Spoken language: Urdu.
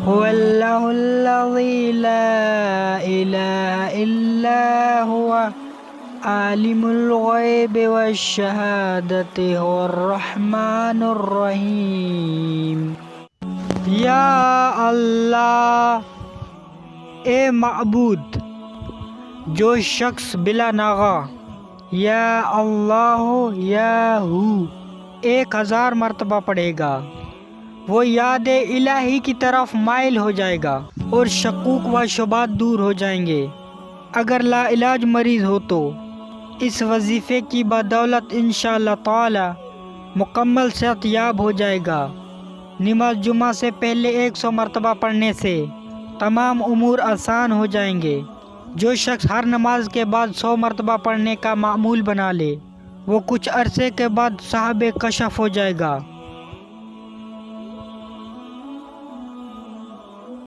هو الله الذي لا إله إلا هو عالم الغیب والشہادت هو الرحمن الرحیم۔ یا اللہ، اے معبود جو شخص بلا ناغا، یا اللہ یا ہو 1000 مرتبہ پڑھے گا، وہ یاد الہی کی طرف مائل ہو جائے گا اور شکوک و شبہات دور ہو جائیں گے۔ اگر لا علاج مریض ہو تو اس وظیفے کی بدولت انشاءاللہ تعالی مکمل صحت یاب ہو جائے گا۔ نماز جمعہ سے پہلے 100 مرتبہ پڑھنے سے تمام امور آسان ہو جائیں گے۔ جو شخص ہر نماز کے بعد 100 مرتبہ پڑھنے کا معمول بنا لے، وہ کچھ عرصے کے بعد صاحب کشف ہو جائے گا۔